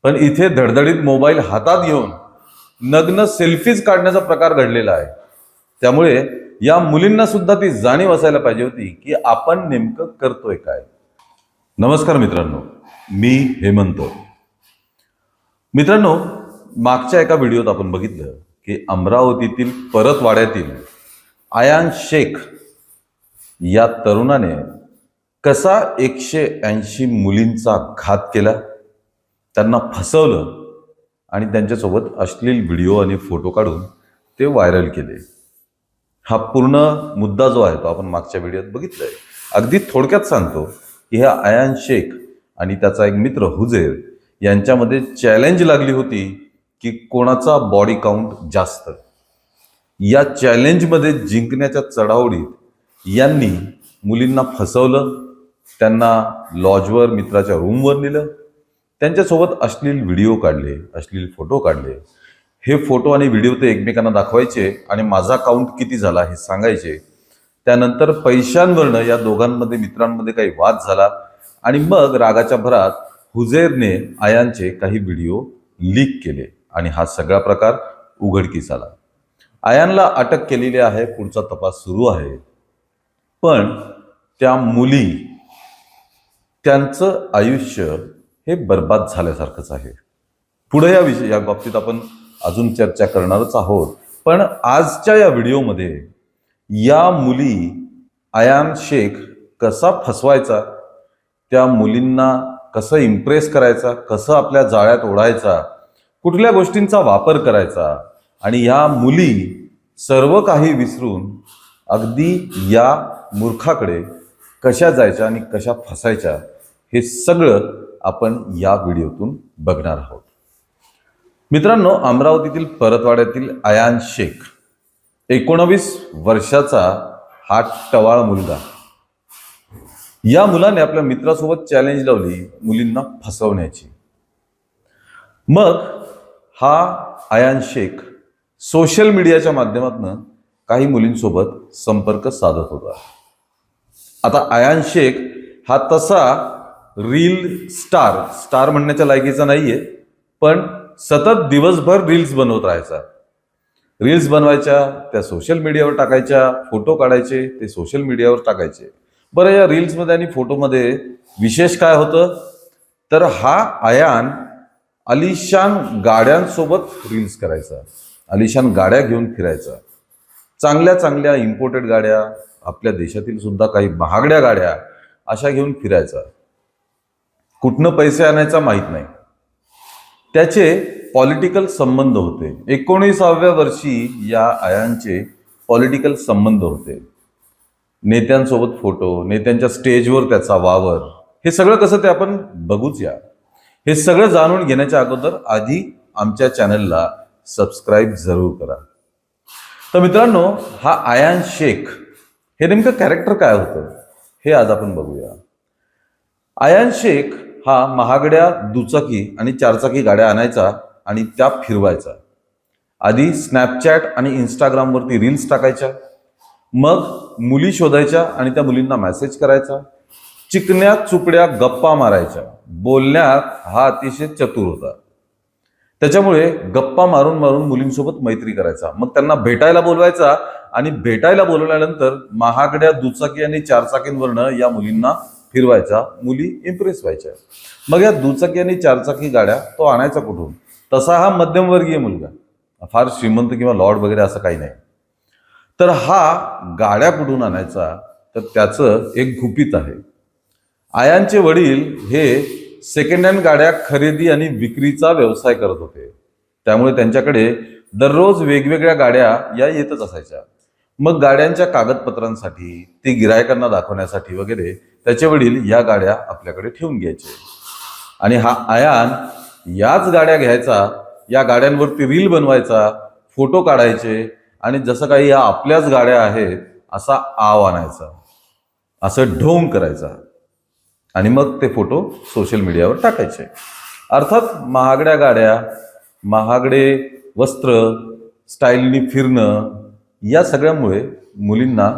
पण इथे धडधडीत मोबाईल हातात घेऊन नग्न सेल्फीज काढण्याचा प्रकार घडलेला आहे। त्यामुळे या मुलींना सुद्धा ती जाणीव असायला पाहिजे होती की आपण नेमकं करतोय काय। नमस्कार मित्रांनो, मी हेमंत। मित्रांनो, मागच्या एका व्हिडिओत आपण बघितलं की अमरावतीतील परतवाड्यातील आयान शेख या तरुणाने कसा 180 मुलींचा घात केला, त्यांना फसवलं आणि त्यांच्यासोबत अश्लील व्हिडिओ आणि फोटो काढून ते व्हायरल केले। हा पूर्ण मुद्दा जो आहे तो आपण मागच्या व्हिडिओत बघितलाय। अगदी थोडक्यात सांगतो की हा आयान शेख आणि त्याचा एक मित्र हुजेर यांच्यामध्ये चॅलेंज लागली होती की कोणाचा बॉडी काउंट जास्त। या चॅलेंजमध्ये जिंकण्याच्या चढाओढीत यांनी मुलींना फसवलं, त्यांना लॉजवर मित्राच्या रूमवर नेलं, त्यांच्यासोबत अश्लील व्हिडिओ काढले, अश्लील फोटो काढले। हे फोटो आणि व्हिडिओ ते एकमेकांना दाखवायचे आणि माझा काउंट किती झाला हे सांगायचे। त्यानंतर पैशांवरनं या दोघांमध्ये मित्रांमध्ये काही वाद झाला आणि मग रागाच्या भरात हुजेरने आयानचे काही व्हिडिओ लीक केले आणि हा सगळा प्रकार उघडकीस आला। आयानला अटक केलेली आहे, पुढचा तपास सुरू आहे। पण त्या मुली, त्यांचं आयुष्य हे बर्बाद झाल्यासारखंच आहे। पुढे या बाबतीत आपण अजून चर्चा करणारच आहोत। पण आजच्या या व्हिडिओमध्ये या मुली आयान शेख कसा फसवायचा, त्या मुलींना कसं इम्प्रेस करायचा, कसं आपल्या जाळ्यात ओढायचा, कुठल्या गोष्टींचा वापर करायचा आणि या मुली सर्व काही विसरून अगदी या मूर्खाकडे कशा जायच्या आणि कशा फसायच्या, हे सगळं आपण या व्हिडिओतून बघणार आहोत। मित्रांनो, अमरावतीतील परतवाड्यातील आयान शेख 19 वर्षाचा हा टवाळ मुलगा, या मुलाने आपल्या मित्रासोबत चॅलेंज लावली मुलींना फसवण्याची। मग हा आयान शेख सोशल मीडियाच्या माध्यमातून काही मुलींसोबत संपर्क साधत होता। आता आयान शेख हा तसा रील स्टार म्हणण्याच्या लायकीचा नाहीये, पण सतत दिवसभर रील्स बनवत राहायचा। रील्स बनवायच्या, त्या सोशल मीडियावर टाकायच्या, फोटो काढायचे, ते सोशल मीडियावर टाकायचे। बरं, या रील्समध्ये आणि फोटोमध्ये विशेष काय होतं, तर हा आयान आलिशान गाड्यांसोबत रील्स करायचा, आलिशान गाड्या घेऊन फिरायचा, चांगल्या चांगल्या इम्पोर्टेड गाड्या, आपल्या देशातील सुद्धा काही महागड्या गाड्या अशा घेऊन फिरायचा। कुठनं पैसे आणायचा माहीत नाही। त्याचे पॉलिटिकल संबंध होते। 19व्या वर्षी या आयानचे पॉलिटिकल संबंध होते। नेत्यांसोबत फोटो, नेत्यांच्या स्टेजवर त्याचा वावर, हे सगळं कसं ते आपण बघूच या। हे सगळं जाणून घेण्याच्या अगोदर आधी आमच्या चॅनलला सबस्क्राईब जरूर करा। तर मित्रांनो, हा आयान शेख हे नेमकं कॅरेक्टर काय होतं हे आज आपण बघूया। आयान शेख हा महागड्या दुचाकी आणि चारचाकी गाड्या आणायचा आणि त्या फिरवायचा। आधी स्नॅपचॅट आणि इंस्टाग्रामवरती रील्स टाकायच्या, मग मुली शोधायच्या आणि त्या मुलींना मेसेज करायचा, चिकन्या चुकड्या गप्पा मारायच्या। बोलण्यात हा अतिशय चतुर होता, त्याच्यामुळे गप्पा मारून मारून मुलींसोबत मैत्री करायचा। मग त्यांना भेटायला बोलवायचा आणि भेटायला बोलवल्यानंतर महागड्या दुचाकी आणि चारचाकींवरनं या मुलींना फिरवायचा, मुली इम्प्रेस व्हायच्या। मग या दुचाकी आणि चारचाकी गाड्या तो आणायचा कुठून? तसा हा मध्यमवर्गीय मुलगा, फार श्रीमंत किंवा लॉर्ड वगैरे असं काही नाही। तर हा गाड्या कुठून आणायचा, तर त्याचं एक गुपित आहे। आयानचे वडील हे सेकंड हँड गाड्या खरेदी आणि विक्रीचा व्यवसाय करत होते, त्यामुळे त्यांच्याकडे दररोज वेगवेगळ्या गाड्या या येतच असायच्या। मग गाड्यांच्या कागदपत्रांसाठी, ती गिरायकांना दाखवण्यासाठी वगैरे त्याचे वडील या गाड्या आपल्याकडे ठेवून घ्यायचे आणि हा आयान याच गाड्या घ्यायचा, या गाड्यांवरती रील बनवायचा, फोटो काढायचे आणि जसं काही या आपल्याच गाड्या आहेत असा आव आणायचा, असं ढोंग करायचा आणि मग ते फोटो सोशल मीडियावर टाकायचे। अर्थात महागड्या गाड्या, महागडे वस्त्र, स्टाईलनी फिरणं, या सगळ्यामुळे मुलींना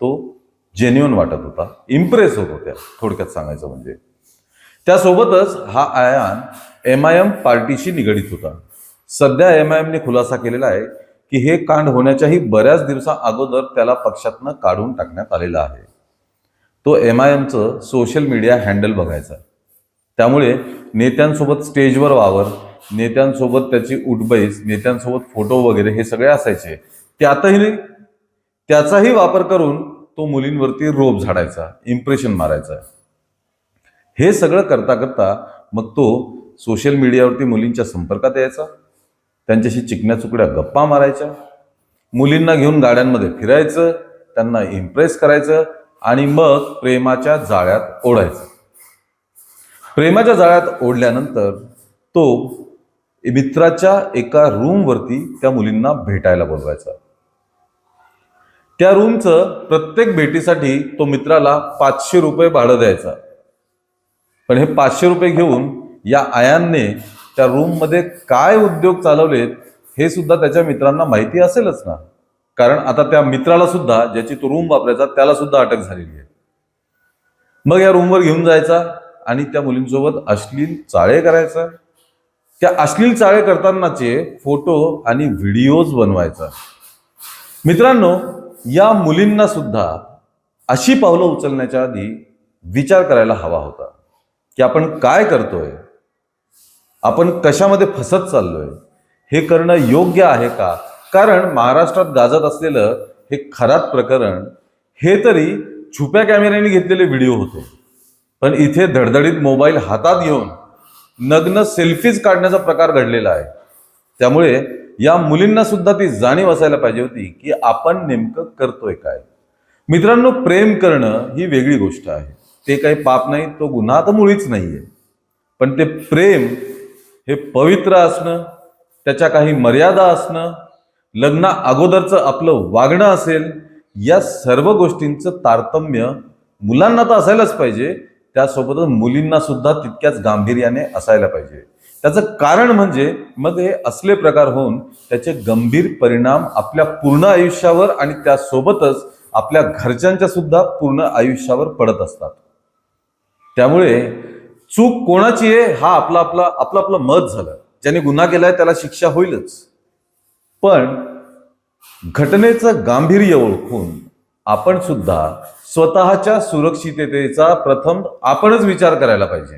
तो जेन्युइन वाटत होता, इम्प्रेस होत होत्या, थोडक्यात सांगायचं म्हणजे। त्यासोबतच हा आयान MIM पार्टीशी निगडीत होता. सध्या MIMने खुलासा केलेला आहे की हे कांड होण्याच्याही बऱ्याच दिवसा अगोदर त्याला पक्षातनं काढून टाकण्यात आलेला आहे. तो MIMचं सोशल मीडिया हँडल बघायचा. त्यामुळे नेत्यांसोबत स्टेजवर वावर, नेत्यांसोबत त्याची उठबैस, नेत्यांसोबत फोटो वगैरे हे सगळे असायचे. त्याचाही वापर करून तो मुलींवरती रोब झाडायचा, इम्प्रेशन मारायचा. हे सगळं करता करता मग तो सोशल मीडियावरती मुलींच्या संपर्कात यायचा, त्यांच्याशी चिकन्या चुकड्या गप्पा मारायच्या, मुलींना घेऊन गाड्यांमध्ये फिरायचं, त्यांना इम्प्रेस करायचं आणि मग प्रेमाच्या जाळ्यात ओढायचं. प्रेमाच्या जाळ्यात ओढल्यानंतर तो मित्राच्या एका रूमवरती त्या मुलींना भेटायला बोलवायचा. त्या रूमचं प्रत्येक भेटीसाठी तो मित्राला 500 रुपये भाडं द्यायचा. पण हे 500 रुपये घेऊन या आयानने त्या रूममध्ये काय उद्योग चालवलेत हे सुद्धा त्याच्या मित्रांना माहिती असेलच ना, कारण आता त्या मित्राला सुद्धा, ज्याची तो रूम वापरायचा, त्याला सुद्धा अटक झालेली आहे. मग या रूमवर घेऊन जायचा आणि त्या मुलींसोबत अश्लील चाळे करायचा. त्या अश्लील चाळे करतानाचे फोटो आणि व्हिडिओज बनवायचा. मित्रांनो, या मुलींना सुद्धा अशी पावलं उचलण्याच्या आधी विचार करायला हवा होता की आपण काय करतोय, आपण कशामध्ये फसत चाललोय, हे करणं योग्य आहे का? कारण महाराष्ट्रात गाजत असलेलं हे खरात प्रकरण हे तरी छुप्या कॅमेऱ्याने घेतलेले व्हिडिओ होते, पण इथे धडधडीत मोबाईल हातात घेऊन नग्न सेल्फीज काढण्याचा प्रकार घडलेला आहे. त्यामुळे या मुलींना सुद्धा ती जाणीव असायला पाहिजे होती की आपण नेमकं करतोय काय. मित्रांनो, प्रेम करणं ही वेगळी गोष्ट आहे, ते काही पाप नाही, तो गुन्हा तर मुळीच नाहीये. पण ते प्रेम हे पवित्र असणं, त्याच्या काही मर्यादा असणं, लग्ना अगोदरचं आपलं वागणं असेल, या सर्व गोष्टींचं तारतम्य मुलांना तर असायलाच पाहिजे, त्यासोबतच मुलींना सुद्धा तितक्याच गांभीर्याने असायला पाहिजे. त्याचं कारण म्हणजे मग हे असले प्रकार होऊन त्याचे गंभीर परिणाम आपल्या पूर्ण आयुष्यावर आणि त्यासोबतच आपल्या घरच्यांच्या सुद्धा पूर्ण आयुष्यावर पडत असतात. त्यामुळे चूक कोणाची आहे हा आपलं मत झालं. ज्याने गुन्हा केलाय त्याला शिक्षा होईलच, पण घटनेचं गांभीर्य ओळखून आपण सुद्धा स्वतःच्या सुरक्षिततेचा प्रथम आपणच विचार करायला पाहिजे.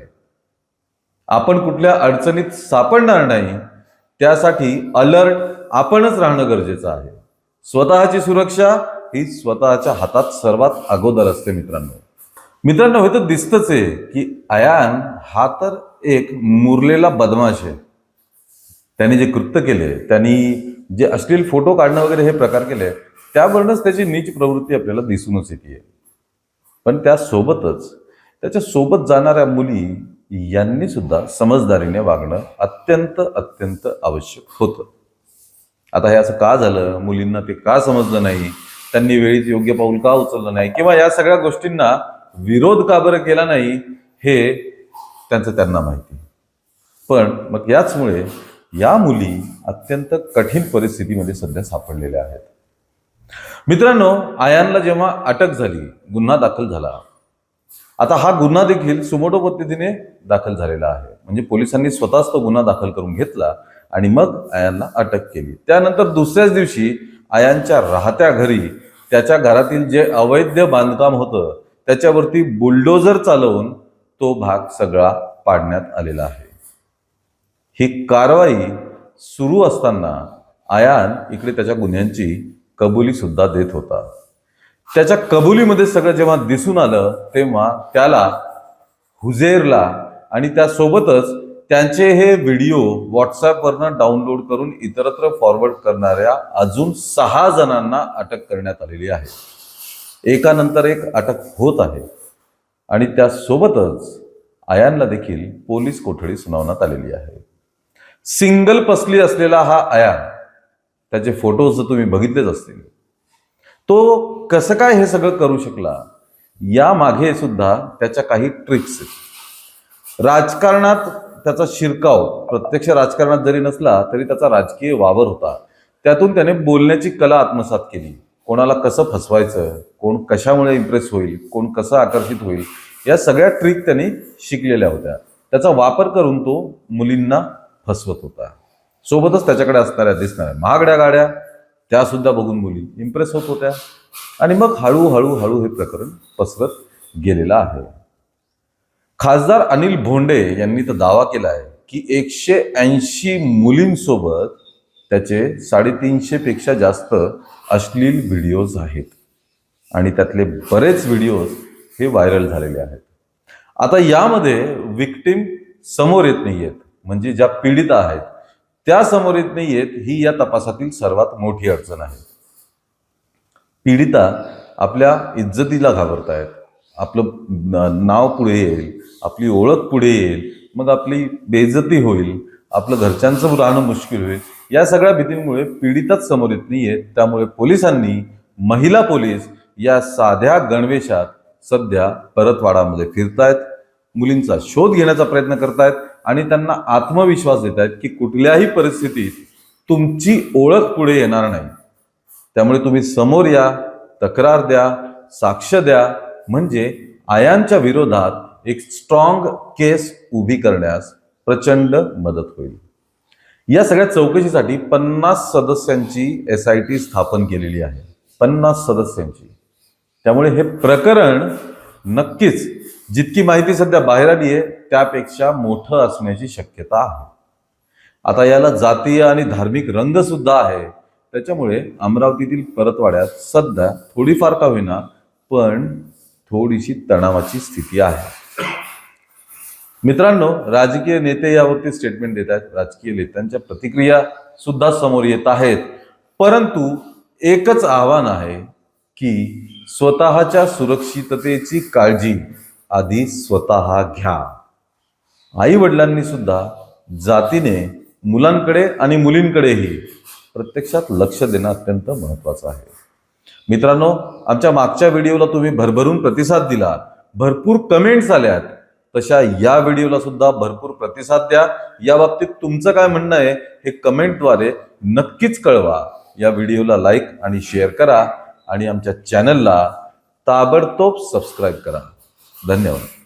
आपण कुठल्या अडचणीत सापडणार नाही त्यासाठी अलर्ट आपणच राहणं गरजेचं आहे. स्वतःची सुरक्षा ही स्वतःच्या हातात सर्वात अगोदर असते. मित्रांनो, हे तर दिसतच आहे की अयान हा तर एक मुरलेला बदमाश आहे. त्याने जे कृत्य केले, त्यांनी जे अश्लील फोटो काढणं वगैरे हे प्रकार केले, त्यावरूनच त्याची नीच प्रवृत्ती आपल्याला दिसूनच येते. पण त्यासोबतच त्याच्या सोबत जाणाऱ्या मुली यांनी सुद्धा समजदारीने वागणं अत्यंत आवश्यक होतं. आता हे असं का झालं, मुलींना ते का समजलं नाही, त्यांनी वेळीच योग्य पाऊल का उचललं नाही, किंवा या सगळ्या गोष्टींना विरोध का बरं केला नाही, हे त्यांना माहिती. पण मग याचमुळे या मुली अत्यंत कठीण परिस्थितीमध्ये सध्या सापडलेल्या आहेत. मित्रांनो, आयानला जेव्हा अटक झाली, गुन्हा दाखल झाला, आता हा गुन्हा देखील सुमोटो पद्धतीने दाखल झालेला आहे. म्हणजे पोलिसांनी स्वतःच तो गुन्हा दाखल करून घेतला आणि मग आयानला अटक केली. त्यानंतर दुसऱ्याच दिवशी आयानच्या राहत्या घरी त्याच्या घरातील जे अवैध बांधकाम होतं त्याच्यावरती बुलडोजर चालवून तो भाग सगळा पाडण्यात आलेला आहे. ही कारवाई सुरू असताना आयान इकडे त्याच्या गुन्ह्यांची कबुली सुद्धा देत होता. त्याच्या कबुलीमध्ये सगळं जेव्हा दिसून आलं तेव्हा त्याला, हुजेरला आणि त्यासोबतच त्यांचे हे व्हिडिओ व्हॉट्सअपवरनं डाउनलोड करून इतरत्र फॉरवर्ड करणाऱ्या अजून 6 जणांना अटक करण्यात आलेली आहे. एकानंतर एक अटक होत आहे आणि त्यासोबतच आयानला देखील पोलीस कोठडी सुनावण्यात आलेली आहे. सिंगल पसली असलेला हा आयान, त्याचे फोटोज जर तुम्ही बघितलेच असतील, तो कसं काय हे सगळं करू शकला, या मागे सुद्धा त्याच्या काही ट्रिक्स आहेत. राजकारणात त्याचा शिरकाव, प्रत्यक्ष राजकारणात जरी नसला तरी त्याचा राजकीय वावर होता. त्यातून त्याने बोलण्याची कला आत्मसात केली. कोणाला कसं फसवायचं, कोण कशामुळे इम्प्रेस होईल, कोण कसं आकर्षित होईल, या सगळ्या ट्रिक त्यांनी शिकलेल्या होत्या. त्याचा वापर करून तो मुलींना फसवत होता. सोबतच त्याच्याकडे असणाऱ्या दिसणाऱ्या महागड्या गाड्या त्या सुद्धा बघून मुली इम्प्रेस होत होत्या आणि मग हळूहळू हे प्रकरण पसरत गेलेलं आहे. खासदार अनिल भोंडे यांनी तर दावा केला आहे की 180 मुलींसोबत त्याचे 350 पेक्षा जास्त अश्लील व्हिडिओज आहेत आणि त्यातले बरेच व्हिडिओज हे व्हायरल झालेले आहेत. आता यामध्ये विक्टिम समोर येत नाहीयेत, म्हणजे ज्या पीडिता आहेत त्या समोर येत नाहीयेत, ही या तपासातील सर्वात मोठी अडचण आहे. पीडिता आपल्या इज्जतीला घाबरतायत, आपलं नाव पुढे येईल, आपली ओळख पुढे येईल, मग आपली बेइज्जती होईल, आपलं घरच्यांचं राहणं मुश्किल होईल, या सगळ्या भीतींमुळे पीडिताच समोर येत नाहीयेत. त्यामुळे पोलिसांनी महिला पोलीस या साध्या गणवेशात सध्या परतवाडामध्ये फिरतायत, मुलींचा शोध घेण्याचा प्रयत्न करतायत आणि त्यांना आत्मविश्वास देत आहेत की कुठल्याही परिस्थितीत तुमची ओळख पुढे येणार नाही. त्यामुळे तुम्ही समोर या, तक्रार द्या, साक्ष द्या, म्हणजे आयांच्या विरोधात एक स्ट्रॉंग केस उभी करण्यास प्रचंड मदत होईल. या सगळ्या चौकशीसाठी 50 सदस्यांची SIT स्थापन केलेली आहे. 50 सदस्यांची. त्यामुळे हे प्रकरण नक्कीच जितकी माहिती सध्या बाहेर आली आहे त्यापेक्षा मोठं असण्याची शक्यता आहे. आता याला जातीय आणि धार्मिक रंग सुद्धा आहे. त्याच्यामुळे अमरावतीतील परतवाड्यात सध्या थोडीफार का होईना पण थोडीशी तणावाची स्थिती आहे. मित्रांनो, राजकीय नेते यावरती स्टेटमेंट देत आहेत, राजकीय नेत्यांच्या प्रतिक्रिया सुद्धा समोर येत आहेत. परंतु एकच आव्हान आहे की स्वतःच्या सुरक्षिततेची काळजी आधी स्वतः घ्या. आई वडिलांनी सुद्धा जातीने मुलांकडे आणि मुलींकडेही प्रत्यक्षात लक्ष देणं अत्यंत महत्त्वाचं आहे. मित्रांनो, आमच्या मागच्या व्हिडिओला तुम्ही भरभरून प्रतिसाद दिला, भरपूर कमेंट्स आल्यात, तशा या व्हिडिओला सुद्धा भरपूर प्रतिसाद द्या. या बाबतीत तुमचं काय म्हणणं आहे हे कमेंटद्वारे नक्कीच कळवा. या व्हिडिओला लाईक आणि शेअर करा आणि आमच्या चॅनलला ताबडतोब सबस्क्राईब करा. धन्यवाद.